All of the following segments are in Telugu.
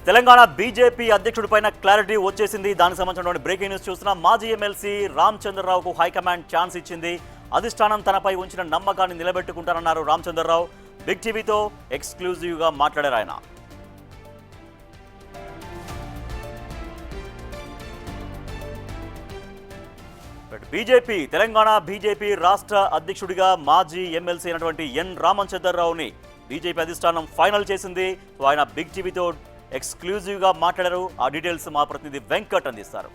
తెలంగాణ బీజేపీ అధ్యక్షుడిపైన క్లారిటీ వచ్చేసింది. దానికి సంబంధించినటువంటి బ్రేకింగ్ న్యూస్ చూస్తున్నాం. మాజీ ఎమ్మెల్సీ రామచంద్రరావుకు హైకమాండ్ ఛాన్స్ ఇచ్చింది. అధిష్టానం తనపై ఉంచిన నమ్మకాన్ని నిలబెట్టుకుంటారన్నారు రామచంద్రరావు. బిగ్ టీవీతో ఎక్స్క్లూజివ్గా మాట్లాడారు ఆయన. తెలంగాణ బీజేపీ రాష్ట్ర అధ్యక్షుడిగా మాజీ ఎమ్మెల్సీ అయినటువంటి ఎన్ రామచంద్రరావుని బీజేపీ అధిష్టానం ఫైనల్ చేసింది. ఆయన బిగ్ టీవీతో ఎక్స్క్లూజివ్గా మాట్లాడారు. ఆ డీటెయిల్స్ మా ప్రతినిధి వెంకట్ అందిస్తారు.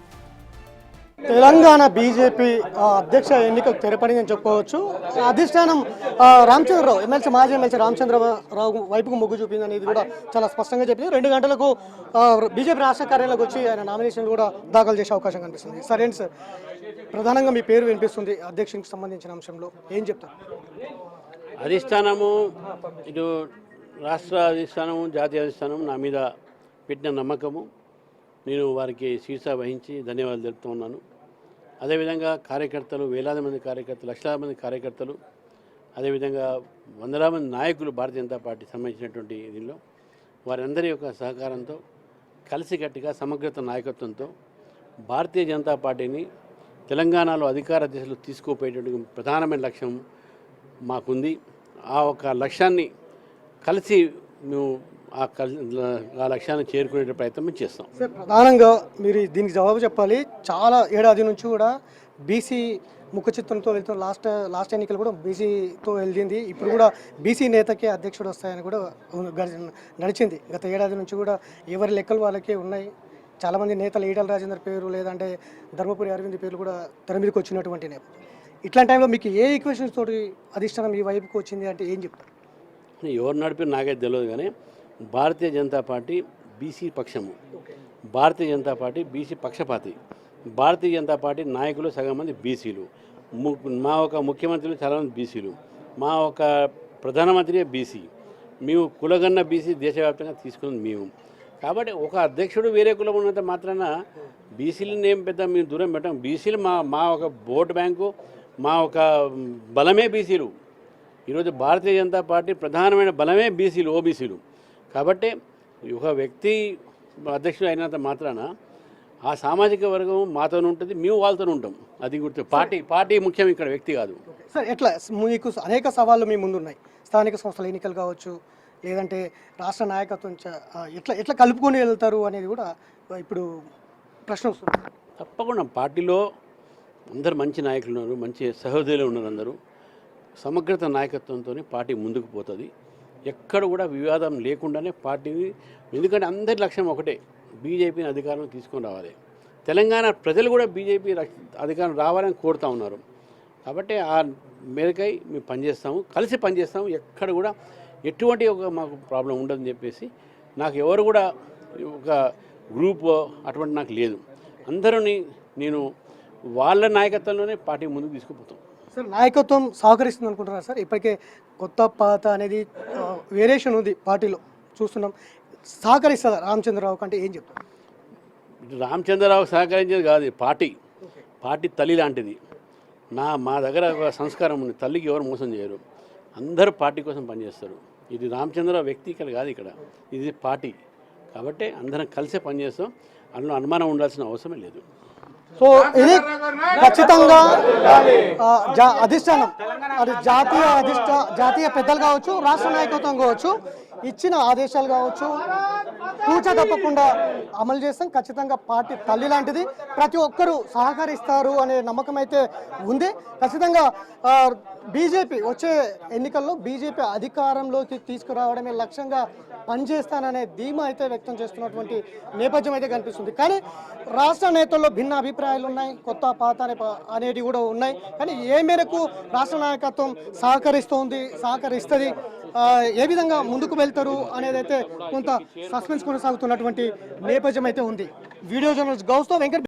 తెలంగాణ బీజేపీ అధ్యక్ష ఎన్నికకు తెరపడిందని చెప్పుకోవచ్చు. అధిష్టానం రామచంద్రరావు ఎమ్మెల్సీ మాజీ ఎమ్మెల్సీ రామచంద్రరావు వైపుకు మొగ్గు చూపింది అనేది కూడా చాలా స్పష్టంగా చెప్పింది. 2 గంటలకు బీజేపీ రాష్ట్ర కార్యాలయంలోకి వచ్చి ఆయన నామినేషన్ కూడా దాఖలు చేసే అవకాశం కనిపిస్తుంది. సరేంటి సార్, ప్రధానంగా మీ పేరు వినిపిస్తుంది అధ్యక్షునికి సంబంధించిన అంశంలో ఏం చెప్తారు? అధిష్టానము ఇటు రాష్ట్ర అధిష్టానము జాతీయ అధిష్టానం నా మీద పెట్టిన నమ్మకము, నేను వారికి శీర్ష వహించి ధన్యవాదాలు తెలుపుతూ ఉన్నాను. అదేవిధంగా కార్యకర్తలు, వేలాది మంది కార్యకర్తలు, లక్షలాది మంది కార్యకర్తలు, అదేవిధంగా వందల మంది నాయకులు భారతీయ జనతా పార్టీ సంబంధించినటువంటి దీనిలో వారందరి యొక్క సహకారంతో కలిసికట్టుగా సమగ్రత నాయకత్వంతో భారతీయ జనతా పార్టీని తెలంగాణలో అధికార దిశలో తీసుకుపోయేటువంటి ప్రధానమైన లక్ష్యం మాకుంది. ఆ ఒక లక్ష్యాన్ని కలిసి మేము ఆ లక్ష్యాన్ని చేరుకునే ప్రయత్నం చేస్తాం. సార్, ప్రధానంగా మీరు దీనికి జవాబు చెప్పాలి. చాలా ఏడాది నుంచి కూడా బీసీ ముఖ చిత్రంతో వెళ్తున్న లాస్ట్ ఎన్నికలు కూడా బీసీతో వెళ్ళింది. ఇప్పుడు కూడా బీసీ నేతకే అధ్యక్షుడు వస్తాయని కూడా నడిచింది. గత ఏడాది నుంచి కూడా ఎవరి లెక్కలు వాళ్ళకే ఉన్నాయి. చాలామంది నేతలు ఈటల రాజేందర్ పేరు, లేదంటే ధర్మపురి అరవింద్ పేర్లు కూడా తెర మీదకి వచ్చినటువంటి నేపథ్యం. ఇట్లాంటి టైంలో మీకు ఏ ఈక్వేషన్స్ తోటి అధిష్టానం ఈ వైపుకి వచ్చింది అంటే ఏం చెప్తారు? ఎవరు నడిపి నాకైతే తెలియదు, కానీ భారతీయ జనతా పార్టీ బీసీ పక్షము, భారతీయ జనతా పార్టీ బీసీ పక్షపాతి. భారతీయ జనతా పార్టీ నాయకులు సగం మంది బీసీలు, మా ఒక ముఖ్యమంత్రులు చాలామంది బీసీలు, మా ఒక ప్రధానమంత్రి బీసీ. మేము కులగన్న బీసీ దేశవ్యాప్తంగా తీసుకున్నది మేము. కాబట్టి ఒక అధ్యక్షుడు వేరే కులం ఉన్నంత మాత్రాన బీసీలను ఏం పెద్ద మేము దూరం పెట్టాం. బీసీలు మా ఒక ఓటు బ్యాంకు, మా ఒక బలమే బీసీలు. ఈరోజు భారతీయ జనతా పార్టీ ప్రధానమైన బలమే బీసీలు, ఓబీసీలు. కాబట్టి ఒక వ్యక్తి అధ్యక్షుడు అయినంత మాత్రాన ఆ సామాజిక వర్గం మాతోనే ఉంటుంది, మేము వాళ్ళతోనే ఉంటాం. అది గుర్తు. పార్టీ ముఖ్యం, ఇక్కడ వ్యక్తి కాదు. సార్, ఎట్లా మీకు అనేక సవాళ్ళు మీ ముందున్నాయి. స్థానిక సంస్థల ఎన్నికలు కావచ్చు, లేదంటే రాష్ట్ర నాయకత్వం ఎట్లా కలుపుకొని వెళ్తారు అనేది కూడా ఇప్పుడు ప్రశ్న వస్తుంది. తప్పకుండా పార్టీలో అందరు మంచి నాయకులు ఉన్నారు, మంచి సహోదరులు ఉన్నారు. అందరూ సమగ్రత నాయకత్వంతో పార్టీ ముందుకు పోతుంది. ఎక్కడ కూడా వివాదం లేకుండానే పార్టీని, ఎందుకంటే అందరి లక్ష్యం ఒకటే, బీజేపీని అధికారం తీసుకొని రావాలి. తెలంగాణ ప్రజలు కూడా బీజేపీ అధికారం రావాలని కోరుతూ ఉన్నారు. కాబట్టి ఆ మేరకై మేము పనిచేస్తాము, కలిసి పనిచేస్తాము. ఎక్కడ కూడా ఎటువంటి ఒక మాకు ప్రాబ్లం ఉండదని చెప్పేసి, నాకు ఎవరు కూడా ఒక గ్రూప్ అటువంటి నాకు లేదు. అందరూని నేను వాళ్ళ నాయకత్వంలోనే పార్టీ ముందుకు తీసుకుపోతాం. సార్, నాయకత్వం సహకరిస్తుంది అనుకుంటున్నారు సార్? ఇప్పటికే కొత్త పాత అనేది వేరియేషన్ ఉంది పార్టీలో చూస్తున్నాం. సహకరిస్తుందా రామచంద్రరావు కంటే ఏం చెప్తారు? రామచంద్రరావు సహకరించేది కాదు, పార్టీ తల్లి లాంటిది. మా దగ్గర ఒక సంస్కారం ఉంది, తల్లికి ఎవరు మోసం చేయరు, అందరూ పార్టీ కోసం పనిచేస్తారు. ఇది రామచంద్రరావు వ్యక్తి ఇక్కడ కాదు, ఇక్కడ ఇది పార్టీ. కాబట్టి అందరం కలిసే పనిచేస్తాం, అందులో అనుమానం ఉండాల్సిన అవసరమే లేదు. సో ఇది ఖచ్చితంగా అధిష్టానం, అది జాతీయ పెద్దలు కావచ్చు, రాష్ట్ర నాయకత్వం కావచ్చు, ఇచ్చిన ఆదేశాలు కావచ్చు తూచా తప్పకుండా అమలు చేస్తాం. ఖచ్చితంగా పార్టీ తల్లి లాంటిది, ప్రతి ఒక్కరూ సహకరిస్తారు అనే నమ్మకం అయితే ఉంది. ఖచ్చితంగా బీజేపీ వచ్చే ఎన్నికల్లో బీజేపీ అధికారంలోకి తీసుకురావడమే లక్ష్యంగా పనిచేస్తాననే ధీమా అయితే వ్యక్తం చేస్తున్నటువంటి నేపథ్యం అయితే కనిపిస్తుంది. కానీ రాష్ట్ర నేతల్లో భిన్న అభిప్రాయాలు ఉన్నాయి, కొత్త పాత అనేవి కూడా ఉన్నాయి. కానీ ఏ మేరకు రాష్ట్ర నాయకత్వం సహకరిస్తుంది, ఏ విధంగా ముందుకు వెళ్తారు అనేది అయితే కొంత సస్పెన్స్ కొనసాగుతున్నటువంటి నేపథ్యం అయితే ఉంది. వీడియో జర్నలిస్ట్ గౌస్తో వెంకట్.